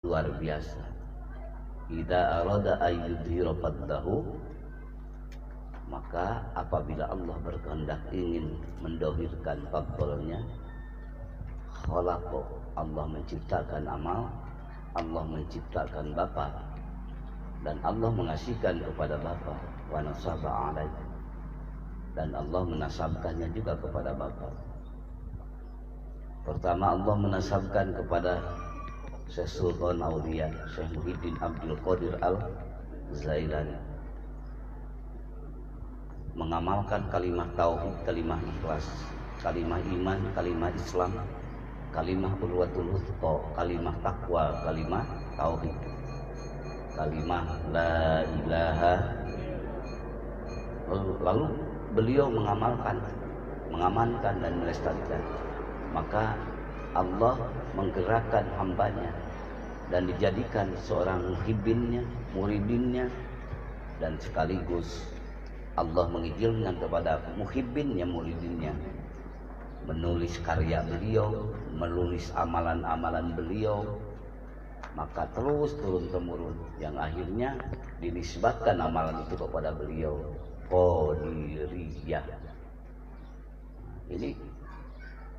luar biasa. Idza arada ayyudhira fadlahu, maka apabila Allah berkehendak ingin mendohirkan fadlnya, khalaqo, Allah menciptakan amal, Allah menciptakan Bapa, dan Allah mengasihkan kepada Bapa, wa nasaba alaih, dan Allah menasabkannya juga kepada Bapa. Pertama Allah menasabkan kepada Syekh Sultan Aulia, Syekh Muhyiddin Abdul Qadir Al-Zailani, mengamalkan kalimat tauhid, kalimat ikhlas, kalimat iman, kalimat Islam, kalimat urwatul wuthqa, kalimat takwa, kalimat tauhid, kalimat la ilaha. Lalu beliau mengamankan dan melestarikan. Maka Allah menggerakkan hambanya dan dijadikan seorang muhibbinnya, muridinnya, dan sekaligus Allah mengizinkan kepada muhibbinnya, muridinnya menulis karya beliau, menulis amalan-amalan beliau. Maka terus turun-temurun yang akhirnya dinisbatkan amalan itu kepada beliau, Qadiriyah. Ini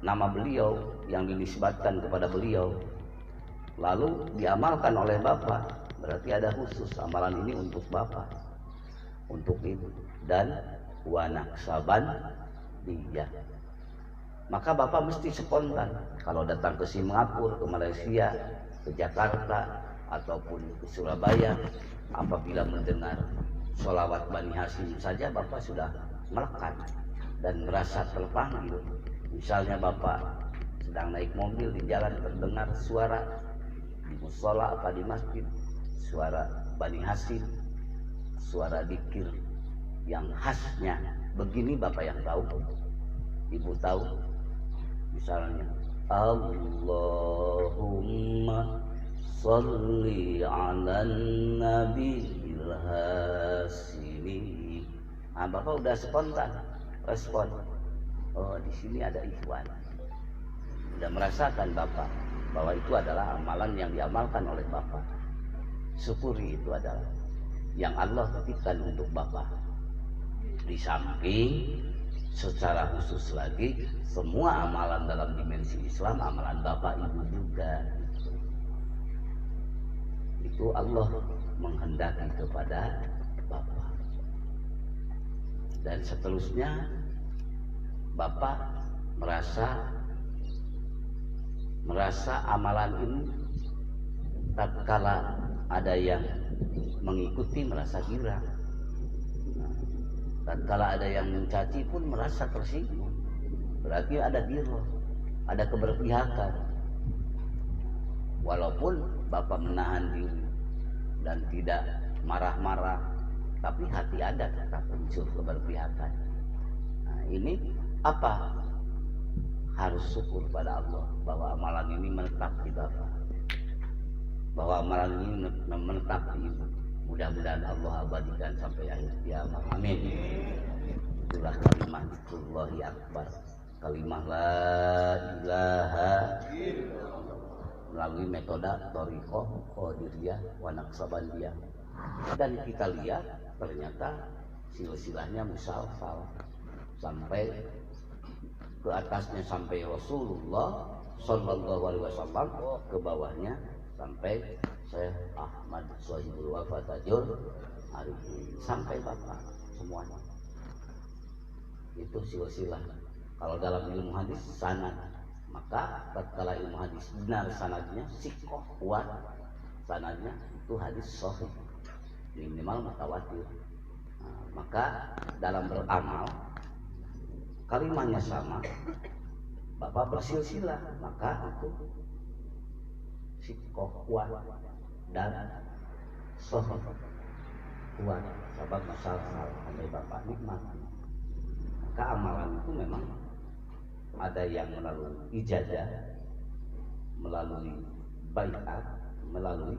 nama beliau yang dinisbatkan kepada beliau, lalu diamalkan oleh Bapak. Berarti ada khusus amalan ini untuk Bapak, untuk ibu, dan wanaksaban dia. Maka Bapak mesti spontan kalau datang ke Singapura, ke Malaysia, ke Jakarta, ataupun ke Surabaya. Apabila mendengar sholawat Bani Hasyim saja, Bapak sudah melekat dan merasa terpanggil. Misalnya Bapak sedang naik mobil di jalan, terdengar suara di mushola apa di masjid, suara Bani Hasyim, suara dzikir yang khasnya begini, Bapak yang tahu, Ibu tahu. Misalnya Allahumma sholli ala nabiyil hasini. Nah, Bapak udah spontan respon. Oh, di sini ada ikhwan. Sudah merasakan Bapak bahwa itu adalah amalan yang diamalkan oleh Bapak. Syukuri, itu adalah yang Allah titipkan untuk Bapak. Di samping secara khusus lagi, semua amalan dalam dimensi Islam, amalan Bapak Ibu juga. Itu Allah menghendaki kepada Bapak. Dan seterusnya Bapak merasa amalan ini tatkala ada yang mengikuti merasa girang, tatkala ada yang mencaci pun merasa tersinggung. Berarti ada birrah, ada keberpihakan. Walaupun Bapak menahan diri dan tidak marah-marah, tapi hati ada tetap unsur keberpihakan. Nah, ini apa? Harus syukur pada Allah bahwa amalan ini menetap di Bapak, bahwa amalan ini menetap di Ibu. Mudah-mudahan Allah abadikan sampai akhir kiamat. Amin. Itulah kalimatullahi akbar, kalimah la ilaha melalui metode thariqah qadiriyah wa naqsabandiyah. Dan kita lihat ternyata silsilahnya musalsal sampai ke atasnya sampai Rasulullah Sallallahu Alaihi Wasallam, ke bawahnya sampai Syekh Ahmad Sohibul Wafa Tajur Arifin, sampai Bapak semuanya. Itu silsilah. Kalau dalam ilmu hadis sanad, maka tatkala ilmu hadis benar sanadnya, sikoh kuat sanadnya, itu hadis sahih, minimal mutawatir. Nah, maka dalam beramal kalimahnya sama, Bapak bersilsilah, maka itu sikoh kuat dan sahih kuat, sebab masalah sampai Bapak nikmati. Maka amalan itu memang ada yang melalui ijazah, melalui baiat, melalui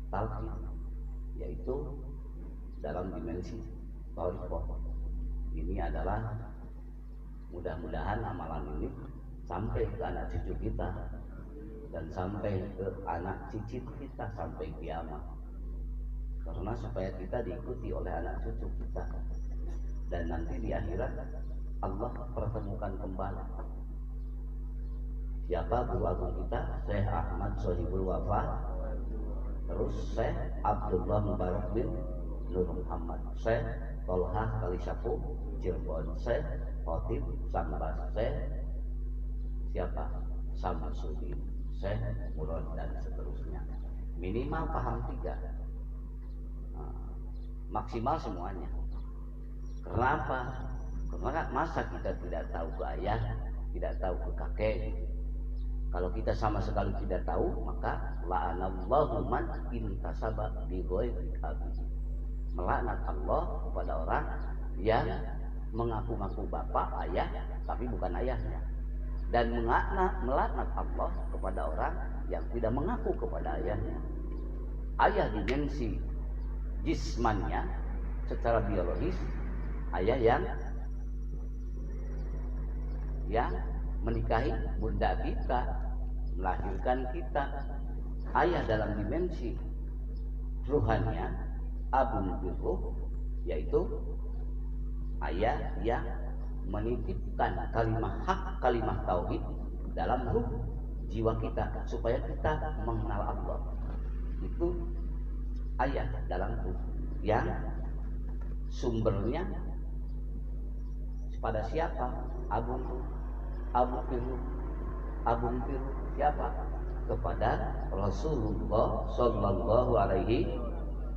talqin, yaitu dalam dimensi thariqah. Ini adalah mudah-mudahan amalan ini sampai ke anak cucu kita dan sampai ke anak cicit kita sampai kiamat. Karena supaya kita diikuti oleh anak cucu kita. Dan nanti di akhirat Allah pertemukan kembali. Siapa guru agung kita? Syekh Ahmad Sohibul Wafa, terus Syekh Abdullah Mubarak bin Nur Muhammad, Syekh Tolha Kalisapu Cirebon, Syekh Khotib Sambas, Syekh siapa? Samsudin, Syekh Murad dan seterusnya. Minimal paham 3. Maksimal semuanya. Kenapa? Karena masa kita tidak tahu ke ayah, tidak tahu ke kakek. Kalau kita sama sekali tidak tahu, maka la'anallahu man intasaba bi ghairi abihi. Melaknat Allah kepada orang yang mengaku-ngaku bapak, ayah, tapi bukan ayahnya. Dan melaknat Allah kepada orang yang tidak mengaku kepada ayahnya. Ayah dimensi jismannya secara biologis, ayah yang menikahi bunda kita, melahirkan kita. Ayah dalam dimensi ruhannya, abun birruh, yaitu ayah yang menitipkan kalimat hak, kalimat tauhid dalam ruh jiwa kita supaya kita mengenal Allah. Itu ayah dalam ruh yang sumbernya pada siapa? Abun Piru siapa? Kepada Rasulullah Sallallahu Alaihi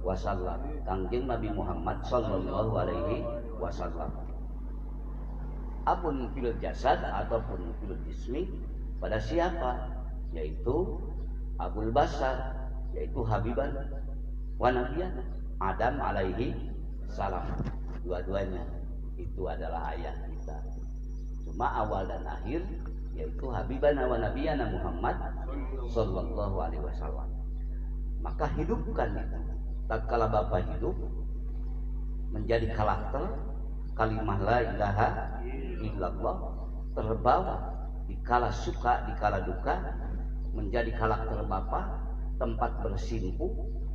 Wasallam, Kangjeng Nabi Muhammad Sallallahu Alaihi Wasallam. Abun fil jasad ataupun fil jismi pada siapa? Yaitu Abul Basar, yaitu Habiban wa Nabiyan Adam alaihi salam. Dua-duanya itu adalah ayah kita. Cuma awal dan akhir yaitu Habibana wa Nabiyana Muhammad Sallallahu Alaihi Wasallam. Maka hidupkan itu. Tatkala Bapak hidup menjadi karakter kalimah la ilaha illallah, terbawa dikala suka dikala duka, menjadi karakter Bapak, tempat bersimpuh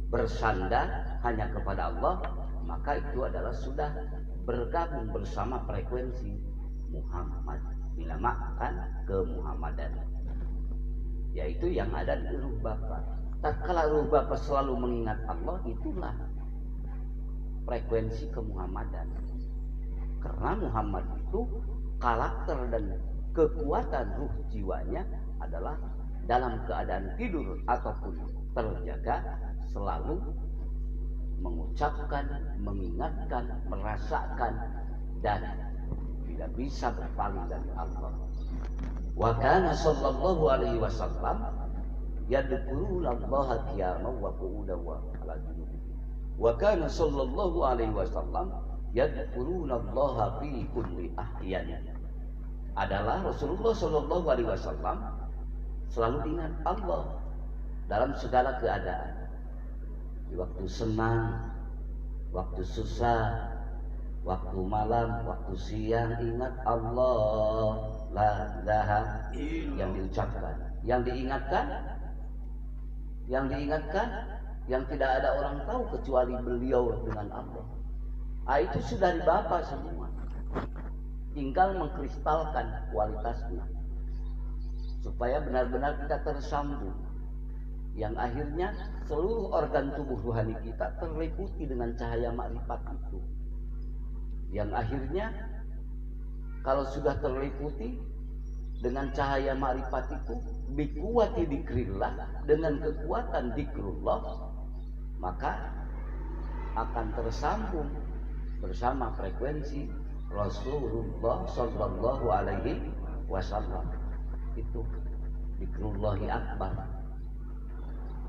bersandar hanya kepada Allah. Maka itu adalah sudah bergabung bersama frekuensi Muhammad, dinamakan kemuhammadan, yaitu yang ada di ruh Bapak. Tatkala ruh Bapak selalu mengingat Allah, itulah frekuensi kemuhammadan. Karena Muhammad itu karakter dan kekuatan ruh jiwanya adalah dalam keadaan tidur ataupun terjaga selalu mengucapkan, mengingatkan, merasakan, dan tidak bisa berpaling dari Allah. Wa kana sallallahu alaihi wasallam yadhkuruna Allah qiyaman wa qu'udan wa ala junubi. Wa kana sallallahu alaihi wasallam yadhkuruna Allah fi kulli ahyan. Adalah Rasulullah sallallahu alaihi wasallam selalu ingat Allah dalam segala keadaan. Di waktu senang, waktu susah, waktu malam, waktu siang, ingat Allah, la ilaha yang diucapkan, yang diingatkan, yang tidak ada orang tahu kecuali beliau dengan Allah. Itu sudah di Bapak semua. Tinggal mengkristalkan kualitasnya supaya benar-benar kita tersambung, yang akhirnya seluruh organ tubuh rohani kita terliputi dengan cahaya makrifat itu. Yang akhirnya kalau sudah terliputi dengan cahaya makrifat itu, bikuwati dikrillah, dengan kekuatan dikrullah, maka akan tersambung bersama frekuensi Rasulullah Sallallahu Alaihi Wasallam. Itu dikrullahi akbar.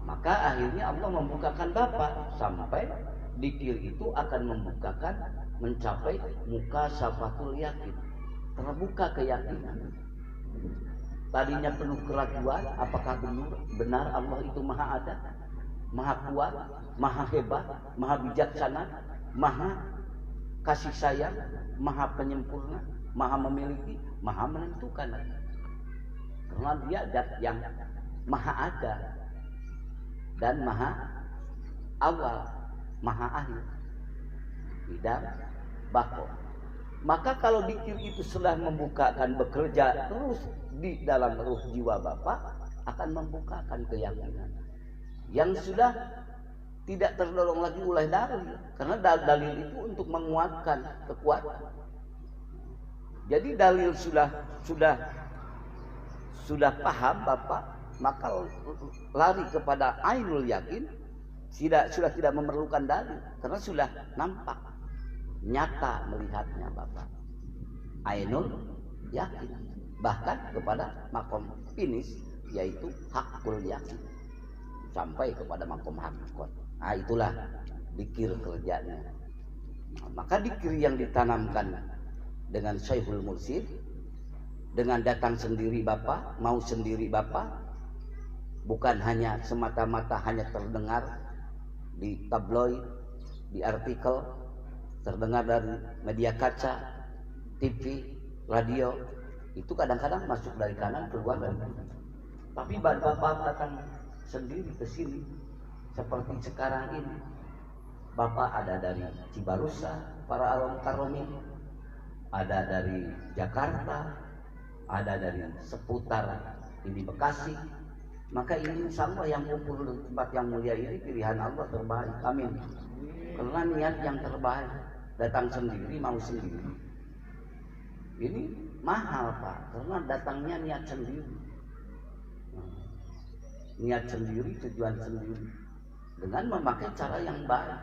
Maka akhirnya Allah membukakan Bapak sampai dikir itu akan membukakan mencapai muka syafatul yakin, terbuka keyakinan. Tadinya penuh keraguan, apakah benar Allah itu maha ada, maha kuat, maha hebat, maha bijaksana, maha kasih sayang, maha penyempurna, maha memiliki, maha menentukan. Karena dia dat yang maha ada dan maha awal, maha akhir, tidak bako. Maka kalau dikir itu sudah membukakan, bekerja terus di dalam ruh jiwa Bapak, akan membukakan keyakinan yang sudah tidak terdorong lagi oleh dalil, karena dalil itu untuk menguatkan kekuatan. Jadi dalil sudah paham Bapak, maka lari kepada ainul yakin, sudah tidak memerlukan dalil, karena sudah nampak, nyata melihatnya Bapak. Ainul yakin, bahkan kepada makom finish, yaitu hakul yakin, sampai kepada makom hakikat. Nah, itulah dikir kerjanya. Nah, maka dikir yang ditanamkan dengan Syekhul Mursyid, dengan datang sendiri Bapak, mau sendiri Bapak, bukan hanya semata-mata hanya terdengar di tabloid, di artikel, terdengar dari media kaca, TV, radio, itu kadang-kadang masuk dari kanan, keluar dari kanan. Tapi Bapak datang sendiri ke sini, seperti sekarang ini. Bapak ada dari Cibarusa, para alam karomi, ada dari Jakarta, ada dari seputar ini Bekasi. Maka ini sama yang kumpul di tempat yang mulia ini pilihan Allah terbaik. Amin. Karena niat yang terbaik, datang sendiri, mau sendiri. Ini mahal Pak, karena datangnya niat sendiri. Niat sendiri, tujuan sendiri, dengan memakai cara yang baik.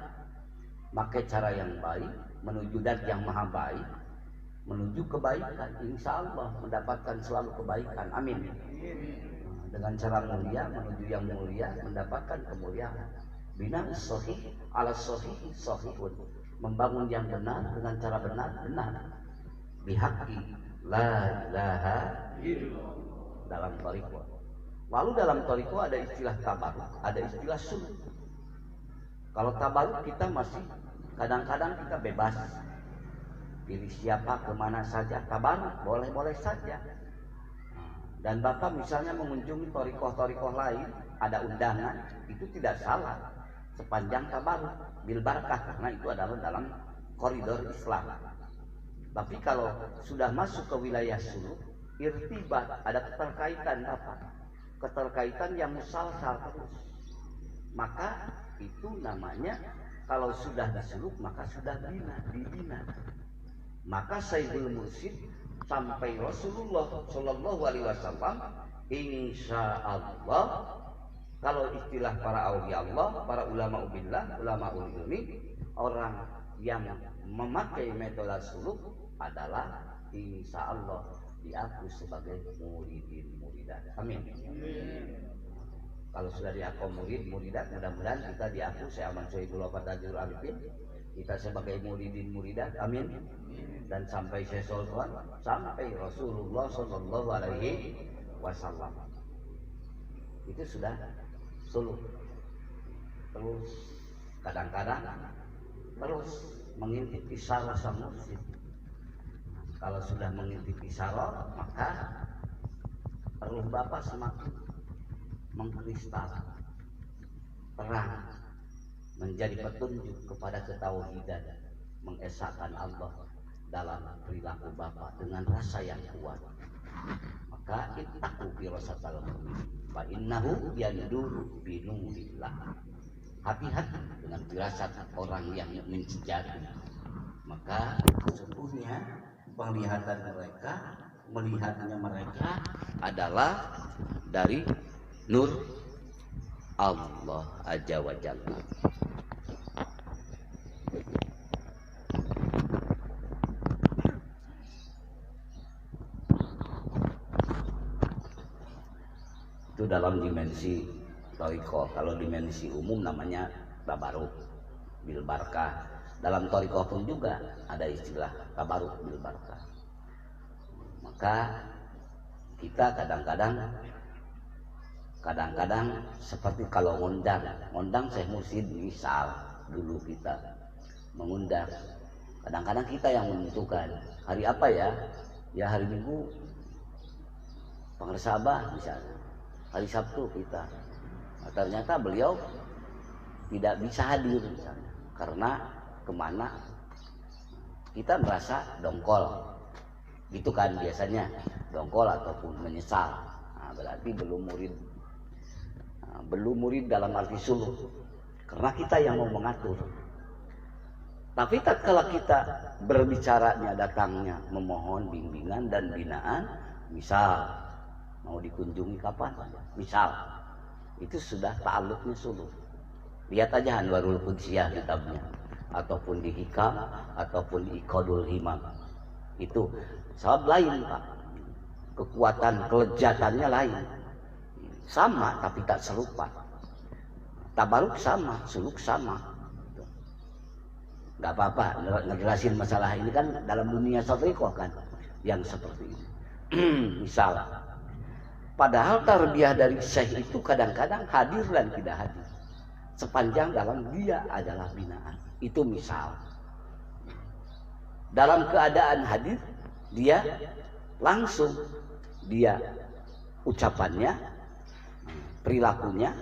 Pakai cara yang baik, menuju dat yang maha baik, menuju kebaikan, insya Allah mendapatkan selalu kebaikan. Amin. Dengan cara mulia menuju yang mulia, mendapatkan kemuliaan. Bina sahih ala sahih sahihun, membangun yang benar dengan cara benar, benar. Bihaqi la ilaha illallah dalam thariqah. Lalu dalam thariqah ada istilah tabaruk, ada istilah sunnah. Kalau tabaruk kita masih kadang-kadang kita bebas, pilih siapa kemana saja, tabaruk boleh-boleh saja. Dan Bapak misalnya mengunjungi thariqah-thariqah lain, ada undangan, itu tidak salah sepanjang tabaruk bil barakah, karena itu adalah dalam koridor Islam. Tapi kalau sudah masuk ke wilayah suluk, irtibat, ada keterkaitan Bapak, keterkaitan yang musalsal terus, maka itu namanya, kalau sudah disuluk maka sudah dibina. Maka Syekhul Mursyid sampai Rasulullah Shallallahu Alaihi Wasallam, insya Allah, kalau istilah para aulia Allah, para ulama ubillah, ulama ulumi, orang yang memakai metode suluk adalah insya Allah diaku sebagai muridin muridat. Amin. Kalau sudah diaku murid muridat, mudah-mudahan kita diaku saya aman Syekhul Fatahul Arifin, kita sebagai muridin muridat. Amin. Dan sampai Syekhul sampai Rasulullah Shallallahu Alaihi Wasallam, itu sudah suluk. Terus kadang-kadang terus mengintip isyarat sang mursyid. Kalau sudah mengintip isyarat, maka perlu Bapak semakin mengkristal terang, menjadi petunjuk kepada ketauhidan, mengesahkan Allah dalam perilaku Bapak dengan rasa yang kuat. Maka ittaqu firasatal mu'min fa innahu yanduru bi nurillah. Hati-hati dengan firasat orang yang mukmin sejati. Maka sesungguhnya penglihatan mereka, melihatnya mereka adalah dari nur Allah Azza wa Jalla. Itu dalam dimensi thariqah. Kalau dimensi umum namanya tabaruk bil barakah. Dalam thariqah pun juga ada istilah tabaruk bil barakah. Maka kita kadang-kadang seperti kalau ngundang Syekh Mursyid, misal dulu kita mengundang, kadang-kadang kita yang menentukan hari apa ya hari Minggu Pengresabah misalnya, hari Sabtu kita. Nah, ternyata beliau tidak bisa hadir misalnya, karena kemana kita merasa dongkol, gitu kan biasanya, dongkol ataupun menyesal. Nah, berarti belum murid. Nah, belum murid dalam arti suluh, karena kita yang mau mengatur. Tapi tatkala kita berbicaranya, datangnya memohon bimbingan dan binaan, misal mau dikunjungi kapan, misal itu sudah ta'alluqnya suluh. Lihat aja Anwarul Qudsiyah kitabnya, ataupun di Hikam, ataupun di Iqadul Himam. Itu sabab lain Pak, kekuatan kelezatannya lain, sama tapi tak serupa. Tabaruk sama, suluk sama. Gak apa-apa ngejelasin masalah ini kan dalam dunia sotrikoh kan yang seperti ini. Misal, padahal tarbiyah dari syekh itu kadang-kadang hadir dan tidak hadir, sepanjang dalam dia adalah binaan. Itu misal. Dalam keadaan hadir, dia langsung, dia ucapannya, perilakunya,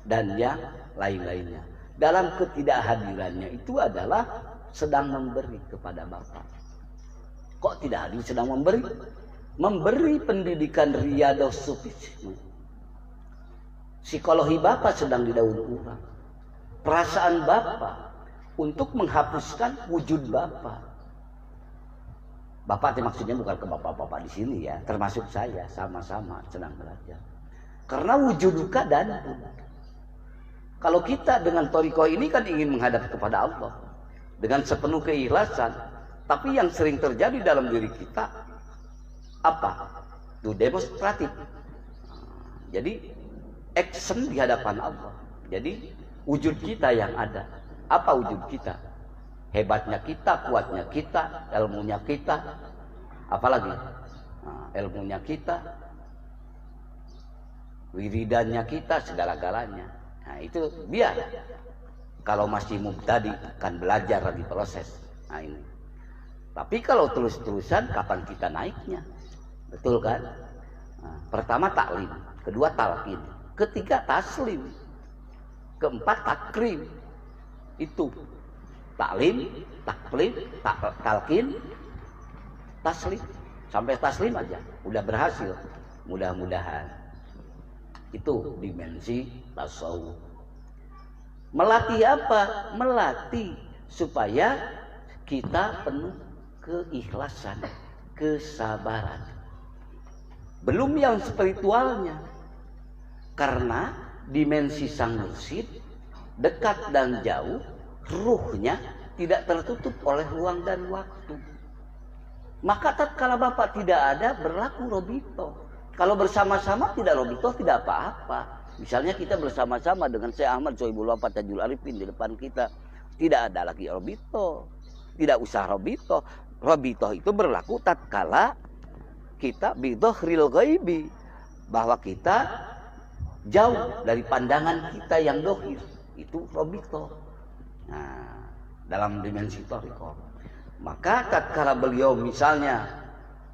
dan yang lain-lainnya. Dalam ketidakhadirannya itu adalah sedang memberi kepada Bapak. Kok tidak hadir sedang memberi? Memberi pendidikan riyadhah sufisme. Psikologi Bapak sedang didaur ulang. Perasaan Bapak untuk menghapuskan wujud Bapak. Bapak maksudnya bukan ke bapak-bapak di sini ya, termasuk saya, sama-sama sedang belajar. Karena wujud duka dan kalau kita dengan thariqah ini kan ingin menghadap kepada Allah dengan sepenuh keikhlasan, tapi yang sering terjadi dalam diri kita apa? Itu demonstratif. Jadi action di hadapan Allah. Jadi wujud kita yang ada. Apa wujud kita? Hebatnya kita, kuatnya kita, ilmunya kita, apalagi ilmunya kita, wiridannya kita, segala-galanya. Nah itu biar kalau masih mubtadi kan belajar lagi proses. Nah ini. Tapi kalau terus-terusan kapan kita naiknya? Betul kan? Nah, pertama taklim, kedua talqin, ketiga taslim, keempat takrim. Itu taklim, taklim, talqin, taslim. Sampai taslim aja udah berhasil. Mudah-mudahan. Itu dimensi tasawuf. Melatih apa? Melatih supaya kita penuh keikhlasan, kesabaran. Belum yang spiritualnya. Karena dimensi sang mursyid dekat dan jauh, ruhnya tidak tertutup oleh ruang dan waktu. Maka tatkala Bapak tidak ada, berlaku robito. Kalau bersama-sama tidak robito, tidak apa-apa. Misalnya kita bersama-sama dengan Syekh Ahmad Sohibul Wafat Tajul Arifin di depan kita, tidak ada lagi robito, tidak usah robito. Robito itu berlaku tatkala kita bidhohril ghaibi, bahwa kita jauh dari pandangan kita yang dohir, itu robito. Nah, dalam dimensi thariqah. Maka tatkala beliau misalnya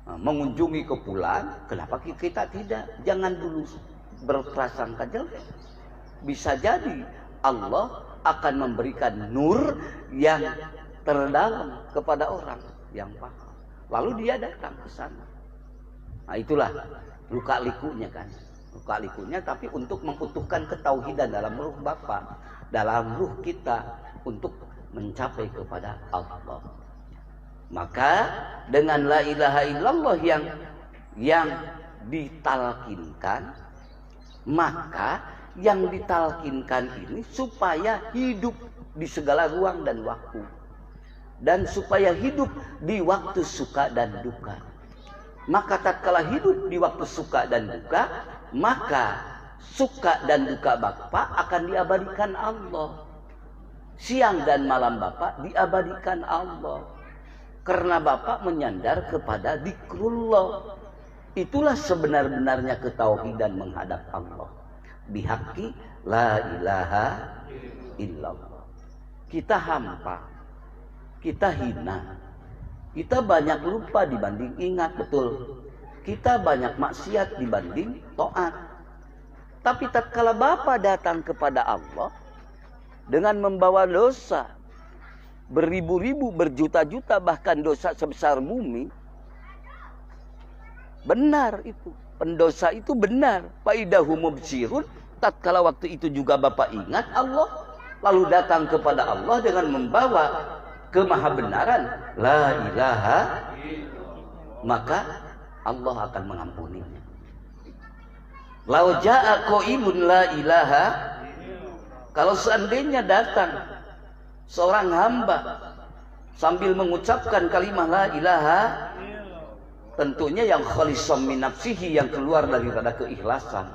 mengunjungi kepulauan, kenapa kita tidak? Jangan dulu berprasangka jelek. Bisa jadi Allah akan memberikan nur yang terdalam kepada orang yang paham. Lalu dia datang ke sana. Nah itulah luka likunya kan. Luka likunya tapi untuk mengutuhkan ketauhidan dalam ruh Bapak, dalam ruh kita untuk mencapai kepada Allah. Maka dengan la ilaha illallah yang ditalkinkan, maka yang ditalkinkan ini supaya hidup di segala ruang dan waktu, dan supaya hidup di waktu suka dan duka. Maka tatkala hidup di waktu suka dan duka, maka suka dan duka Bapak akan diabadikan Allah. Siang dan malam Bapak diabadikan Allah. Karena Bapak menyandar kepada dzikrullah. Itulah sebenar-benarnya ketauhidan menghadap Allah. Bihaqi la ilaha illallah. Kita hampa, kita hina, kita banyak lupa dibanding ingat, betul. Kita banyak maksiat dibanding taat. Tapi tatkala Bapa datang kepada Allah dengan membawa dosa beribu-ribu, berjuta-juta, bahkan dosa sebesar bumi, benar itu. Pendosa itu benar. Faidahu mubsirun. Tatkala waktu itu juga Bapak ingat Allah, lalu datang kepada Allah dengan membawa kemahabenaran, la ilaha, maka Allah akan mengampuninya. Lau ja'a qa'imun la ilaha, kalau seandainya datang seorang hamba sambil mengucapkan kalimat la ilaha, tentunya yang khalisam min nafsihi, yang keluar daripada keikhlasan.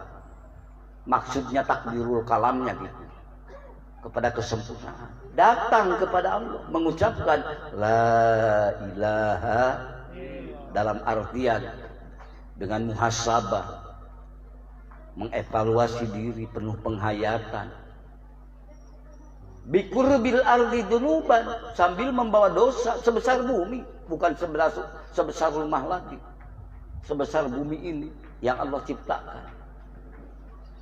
Maksudnya takdirul kalamnya gitu, kepada kesempurnaan. Datang kepada Allah mengucapkan la ilaha dalam artian dengan muhasabah, mengevaluasi diri, penuh penghayatan. Bikurbil ardi dunuban, sambil membawa dosa sebesar bumi, bukan sebesar rumah lagi, sebesar bumi ini yang Allah ciptakan.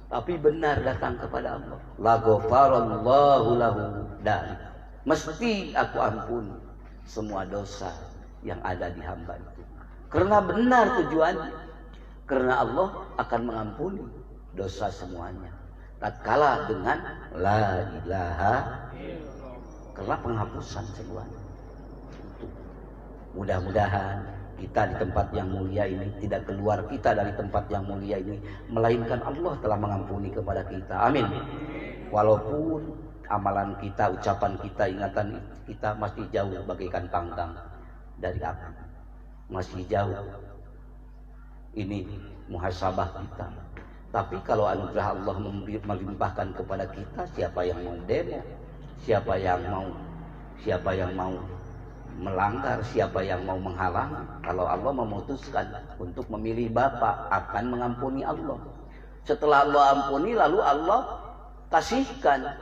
Tapi benar datang kepada Allah, la ghafarallahu lahu, dan mesti aku ampuni semua dosa yang ada di hamba itu. Karena benar tujuannya, karena Allah akan mengampuni dosa semuanya tatkala dengan la ilaha, karena penghapusan semuanya. Mudah-mudahan kita di tempat yang mulia ini tidak keluar kita dari tempat yang mulia ini, melainkan Allah telah mengampuni kepada kita. Amin. Walaupun amalan kita, ucapan kita, ingatan kita masih jauh bagaikan panggang dari api, masih jauh ini muhasabah kita. Tapi kalau anugerah Allah melimpahkan kepada kita, siapa yang mau demo, siapa yang mau melanggar, siapa yang mau menghalang, kalau Allah memutuskan untuk memilih Bapak, akan mengampuni Allah. Setelah Allah ampuni, lalu Allah kasihkan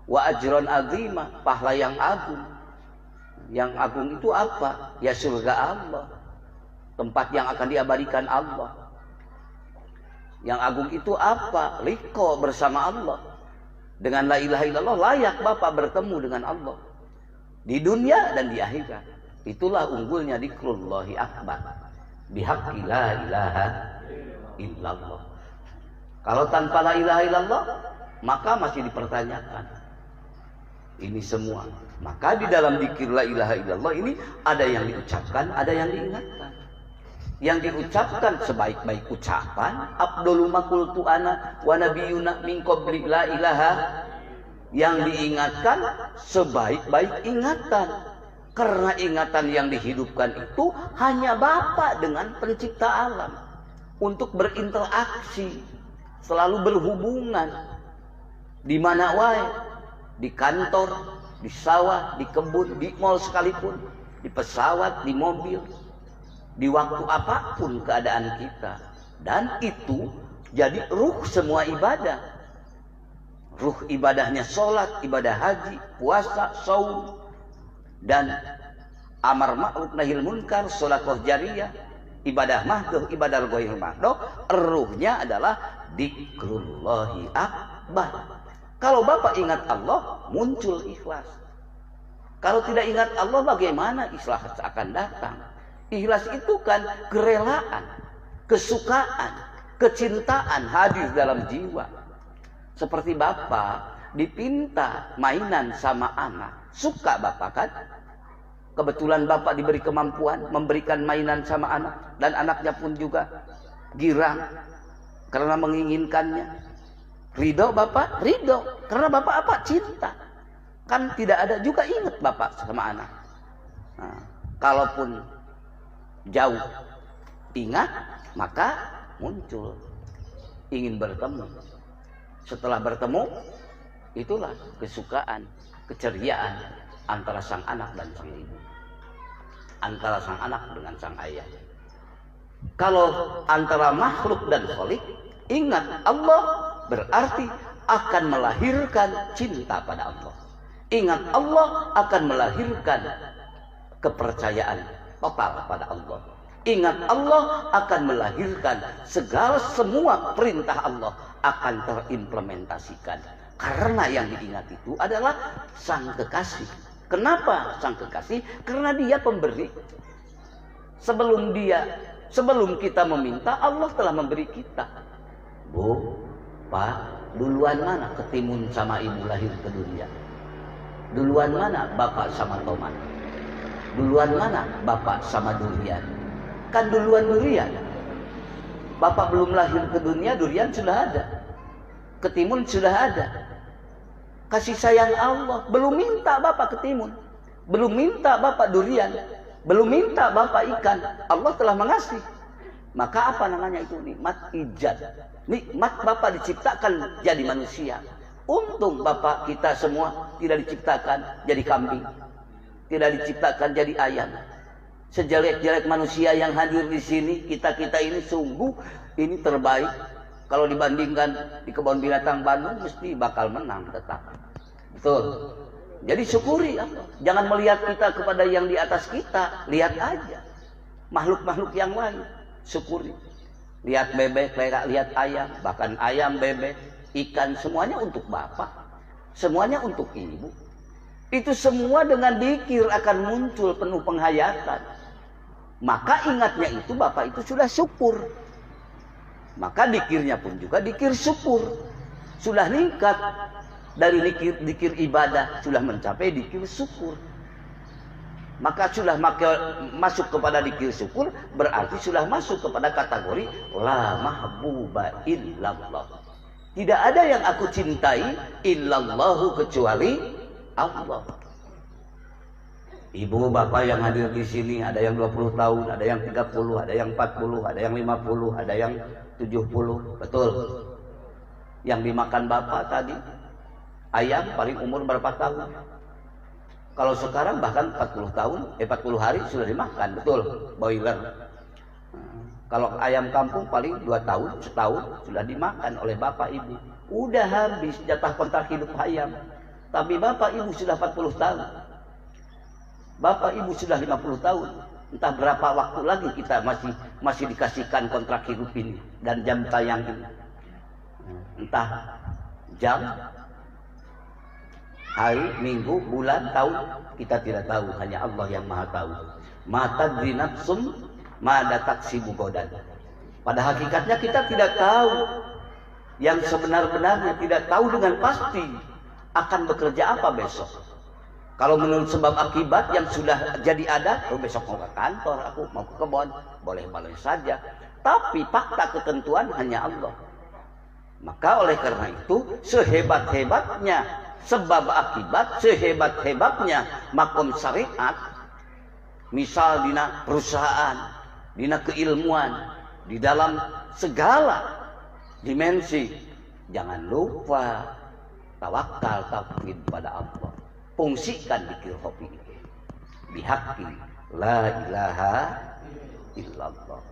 wa ajron azima, pahala yang agung. Yang agung itu apa? Ya surga Allah, tempat yang akan diabadikan Allah. Yang agung itu apa? Liqa bersama Allah. Dengan la ilaha illallah layak Bapak bertemu dengan Allah di dunia dan di akhirat. Itulah unggulnya dzikrullahi akbar, bihaqqi la ilaha illallah. Kalau tanpa la ilaha illallah, maka masih dipertanyakan ini semua. Maka di dalam dzikir la ilaha illallah ini ada yang diucapkan, ada yang diingatkan. Yang diucapkan sebaik-baik ucapan, Abdul maqultu ana wa nabiyuna min qabli la ilaha. Yang diingatkan sebaik-baik ingatan, karena ingatan yang dihidupkan itu hanya Bapa dengan pencipta alam, untuk berinteraksi, selalu berhubungan di mana wae, di kantor, di sawah, di kebun, di mall sekalipun, di pesawat, di mobil, di waktu apapun keadaan kita. Dan itu jadi ruh semua ibadah. Ruh ibadahnya sholat, ibadah haji, puasa, saum, dan amar ma'ruf nahil munkar, sedekah jariyah, ibadah mahdoh, ibadah ghairil mahdoh. Ruhnya adalah dzikrullahi akbar. Kalau Bapak ingat Allah, muncul ikhlas. Kalau tidak ingat Allah, bagaimana ikhlas akan datang? Ikhlas itu kan kerelaan, kesukaan, kecintaan hadir dalam jiwa. Seperti Bapak dipinta mainan sama anak, suka Bapak kan? Kebetulan Bapak diberi kemampuan memberikan mainan sama anak, dan anaknya pun juga girang karena menginginkannya. Ridho Bapak? Ridho. Karena Bapak apa? Cinta. Kan tidak ada juga ingat Bapak sama anak. Nah, kalaupun jauh ingat, maka muncul ingin bertemu. Setelah bertemu, itulah kesukaan, keceriaan antara sang anak dan sang ibu, antara sang anak dengan sang ayah. Kalau antara makhluk dan khalik, ingat Allah berarti akan melahirkan cinta pada Allah. Ingat Allah akan melahirkan kepercayaan total pada Allah. Ingat Allah akan melahirkan segala semua perintah Allah akan terimplementasikan. Karena yang diingat itu adalah sang kekasih. Kenapa sang kekasih? Karena dia pemberi. Sebelum kita meminta, Allah telah memberi kita. Bu, Pak, duluan mana ketimun sama ibu lahir ke dunia? Duluan mana bapak sama tomat? Duluan mana bapak sama durian? Kan duluan durian. Bapak belum lahir ke dunia, durian sudah ada. Ketimun sudah ada. Kasih sayang Allah. Belum minta bapak ketimun. Belum minta bapak durian. Belum minta bapak ikan. Allah telah mengasih. Maka apa namanya itu? Nikmat ijad. Nikmat bapak diciptakan jadi manusia. Untung bapak kita semua tidak diciptakan jadi kambing. Tidak diciptakan jadi ayam. Sejelek-jelek manusia yang hadir di sini, kita-kita ini sungguh ini terbaik. Kalau dibandingkan di kebun binatang Bandung, mesti bakal menang tetap. Betul. Jadi syukuri Allah. Jangan melihat kita kepada yang di atas kita. Lihat aja makhluk-makhluk yang lain. Syukuri. Lihat bebek, lihat ayam. Bahkan ayam, bebek, ikan, semuanya untuk bapak. Semuanya untuk ibu. Itu semua dengan dikir akan muncul penuh penghayatan. Maka ingatnya itu bapak itu sudah syukur. Maka dikirnya pun juga dikir syukur. Sudah ningkat dari dikir ibadah, sudah mencapai dikir syukur. Maka sudah masuk kepada dikir syukur, berarti sudah masuk kepada kategori la mahbuba illallah. Tidak ada yang aku cintai illallahu kecuali Allah. Ibu bapak yang hadir di sini ada yang 20 tahun, ada yang 30, ada yang 40, ada yang 50, ada yang 70. Betul. Yang dimakan bapak tadi ayam paling umur berapa tahun? Kalau sekarang bahkan 40 tahun, 40 hari sudah dimakan. Betul, boiler. Kalau ayam kampung paling 2 tahun, setahun sudah dimakan oleh bapak ibu. Udah habis jatah kontrak hidup ayam. Tapi bapak ibu sudah 40 tahun. Bapak ibu sudah 50 tahun. Entah berapa waktu lagi kita masih dikasihkan kontrak hidup ini dan jam tayang ini. Entah jam, hari, minggu, bulan, tahun, kita tidak tahu. Hanya Allah yang maha tahu. Mata dinapsum mada taksibu godan. Pada hakikatnya kita tidak tahu. Yang sebenar-benarnya tidak tahu dengan pasti akan bekerja apa besok. Kalau menurut sebab akibat yang sudah jadi ada, besok mau ke kantor, aku mau ke kebun, boleh-boleh saja. Tapi fakta ketentuan hanya Allah. Maka oleh karena itu, sehebat-hebatnya sebab akibat, sehebat-hebatnya makom syariat, misal dina perusahaan, dina keilmuan, di dalam segala dimensi, jangan lupa tawakal tauhid pada Allah. Fungsikan dzikir hobi bihaqi la ilaha illallah.